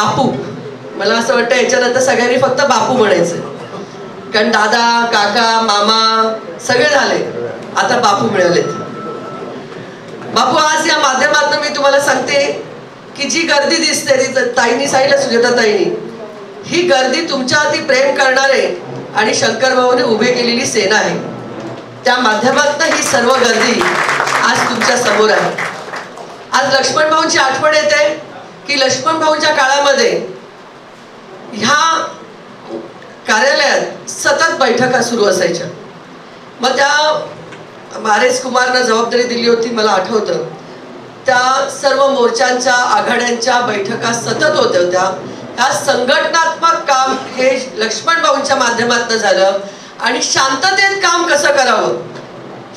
बापू, मला असं वाटतं याच्यानंतर सगळ्यांनी फक्त बापू म्हणायचं, कारण दादा काका मामा सगळे झाले, आता बापू मिळालेत. बापू, आज या माध्यमातून मी तुम्हाला सांगते की जी गर्दी दिसते ती ताईंनी सांगितलं, सुजाता ताईंनी, ही गर्दी तुमच्यावरती प्रेम करणारे आणि शंकर भाऊने उभे केलेली सेना आहे. त्या माध्यमातून ही सर्व गर्दी आज तुमच्या समोर आहे. आज लक्ष्मण भाऊंची आठवण येते की लक्ष्मण भाऊंच्या काळामध्ये ह्या कार्यालयात सतत बैठका सुरू असायच्या. मग त्या आर.एस. कुमारनं जबाबदारी दिली होती, मला आठवतं. त्या सर्व मोर्चांच्या आघाड्यांच्या बैठका सतत होत होत्या. ह्या संघटनात्मक काम हे लक्ष्मण भाऊंच्या माध्यमातून झालं. आणि शांततेत काम कसं करावं,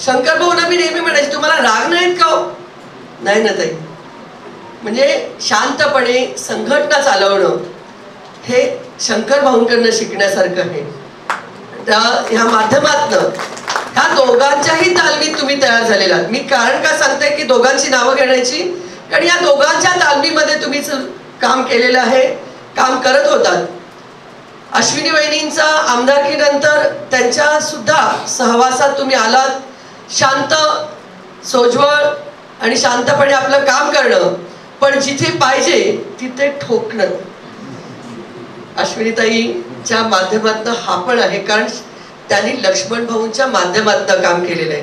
शंकर भाऊंना मी नेहमी म्हणायचे, तुम्हाला राग नाहीत का? नाही ना ताई, म्हणजे शांतपणे संघटना चालवणं हे शंकर भाऊंकडनं शिकण्यासारखं आहे. ह्या माध्यमातनं ह्या दोघांच्याही तालमीत तुम्ही तयार झालेला. मी कारण का सांगते की दोघांची नावं घेण्याची, कारण या दोघांच्या तालमीमध्ये तुम्ही काम केलेलं आहे, काम करत होतात. अश्विनी वहिनींचा आमदारकीनंतर त्यांच्या सुद्धा सहवासात तुम्ही आलात. शांत, सोज्वळ आणि शांतपणे आपलं काम करणं, पण जिथे पाहिजे तिथे ठोकणं. अश्विनीताईच्या माध्यमातून हा पण आहे, कारण त्यांनी लक्ष्मण भाऊंच्या माध्यमातून काम केलेलं आहे.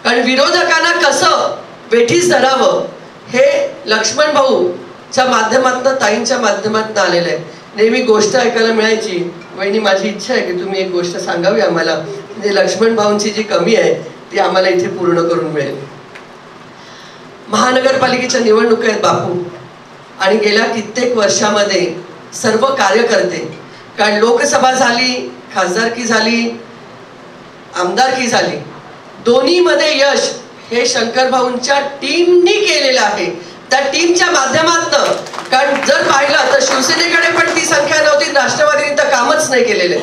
कारण विरोधकांना कसं वेठीस धरावं हे लक्ष्मण भाऊच्या माध्यमातून, ताईंच्या माध्यमातून आलेलं आहे. नेहमी गोष्ट ऐकायला मिळायची, वहिनी माझी इच्छा आहे की तुम्ही एक गोष्ट सांगावी आम्हाला, म्हणजे लक्ष्मण भाऊंची जी कमी आहे ती आम्हाला इथे पूर्ण करून मिळेल. महानगरपालिकेच्या निवडणुका आहेत बापू, आणि गेल्या कित्येक वर्षामध्ये सर्व कार्यकर्ते, कारण लोकसभा झाली, खासदारकी झाली, आमदारकी झाली, दोन्हीमध्ये यश हे शंकर भाऊंच्या टीमनी केलेलं आहे. त्या टीमच्या माध्यमातून, कारण जर पाहिलं तर शिवसेनेकडे पण ती संख्या नव्हती, राष्ट्रवादीने तर कामच नाही केलेले.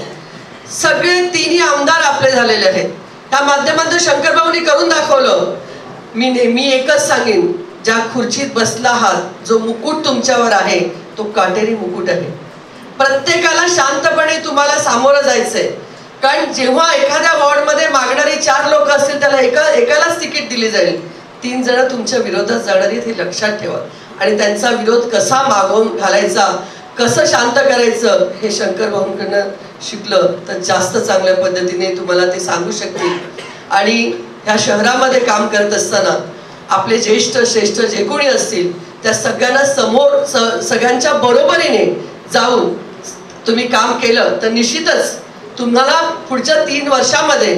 सगळे तिन्ही आमदार आपले झालेले आहेत. त्या माध्यमातून शंकर भाऊंनी करून दाखवलं. मी एकच सांगेन, ज्या खुर्चीत बसला आहात, जो मुकुट तुमच्यावर आहे तो काटेरी मुकुट आहे. प्रत्येकाला शांतपणे तुम्हाला सामोरं जायचंय. कारण जेव्हा एखाद्या वॉर्डमध्ये मागणारी 4 लोक असतील, त्याला एकालाच तिकीट दिली जाईल. 3 जण तुमच्या विरोधात जाणारी हे लक्षात ठेवा. आणि त्यांचा विरोध कसा मागवून घालायचा, कसं शांत करायचं हे शंकर भाऊंकडनं शिकलं तर जास्त चांगल्या पद्धतीने तुम्हाला ते सांगू शकतील. आणि ह्या शहरामध्ये काम करत असताना आपले ज्येष्ठ श्रेष्ठ जे कोणी असतील त्या सगळ्यांना समोर सगळ्यांच्या बरोबरीने जाऊन तुम्ही काम केलं तर निश्चितच तुम्हाला पुढच्या 3 वर्षामध्ये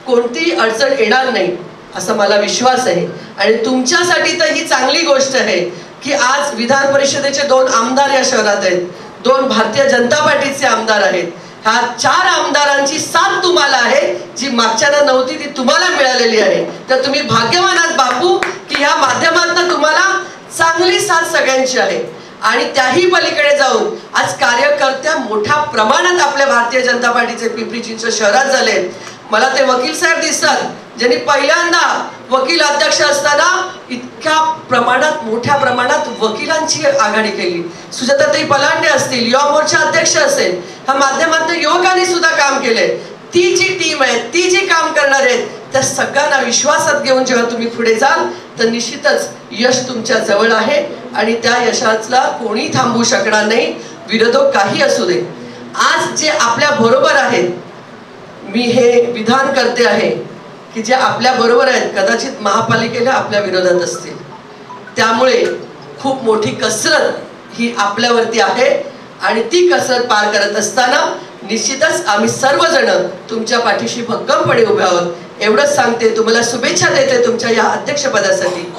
कोणतीही अडचण येणार नाही असा मला विश्वास आहे. आणि तुमच्यासाठी तर ही चांगली गोष्ट आहे की आज विधान परिषदेचे 2 आमदार या शहरात आहेत, 2 भारतीय जनता पार्टीचे आमदार आहेत. ह्या 4 आमदारांची साथ तुम्हाला आहे, जी मागच्याला नव्हती ती तुम्हाला मिळालेली आहे. तर तुम्ही भाग्यवान आहात बापू की ह्या माध्यमातून तुम्हाला चांगली साथ सगळ्यांची आहे. आणि त्याही पलीकडे जाऊन आज कार्यकर्त्या मोठ्या प्रमाणात आपल्या भारतीय जनता पार्टीचे पिंपरी चिंचवड शहरात झाले. मला ते वकील साहेब दिसतात, ज्यांनी पहिल्यांदा वकील अध्यक्ष असताना इतक्या प्रमाणात, मोठ्या प्रमाणात वकिलांची आघाडी केली. सुजाताताई पलांडे असतील, युवा मोर्चा अध्यक्ष असेल, ह्या माध्यमातून युवकांनी सुद्धा काम केले. ती जी टीम आहे, ती जी काम करणार आहेत, त्या सगळ्यांना विश्वासात घेऊन जेव्हा तुम्ही पुढे जाल तर निश्चितच यश तुमच्या जवळ आहे. आणि त्या यशाला कोणी थांबवू शकणार नाही, विरोधक काही असू दे. आज जे आपल्या बरोबर आहेत, मी हे विधान करते आहे की जे आपल्या बरोबर आहेत कदाचित महापालिकेला आपल्या विरोधात असतील. त्यामुळे खूप मोठी कसरत ही आपल्यावरती आहे. आणि ती कसरत पार करत असताना निश्चितच आम्ही सर्वजण तुमच्या पाठीशी भक्कमपणे उभे आहोत. एवढंच सांगते, तुम्हाला शुभेच्छा देते तुमच्या या अध्यक्षपदासाठी.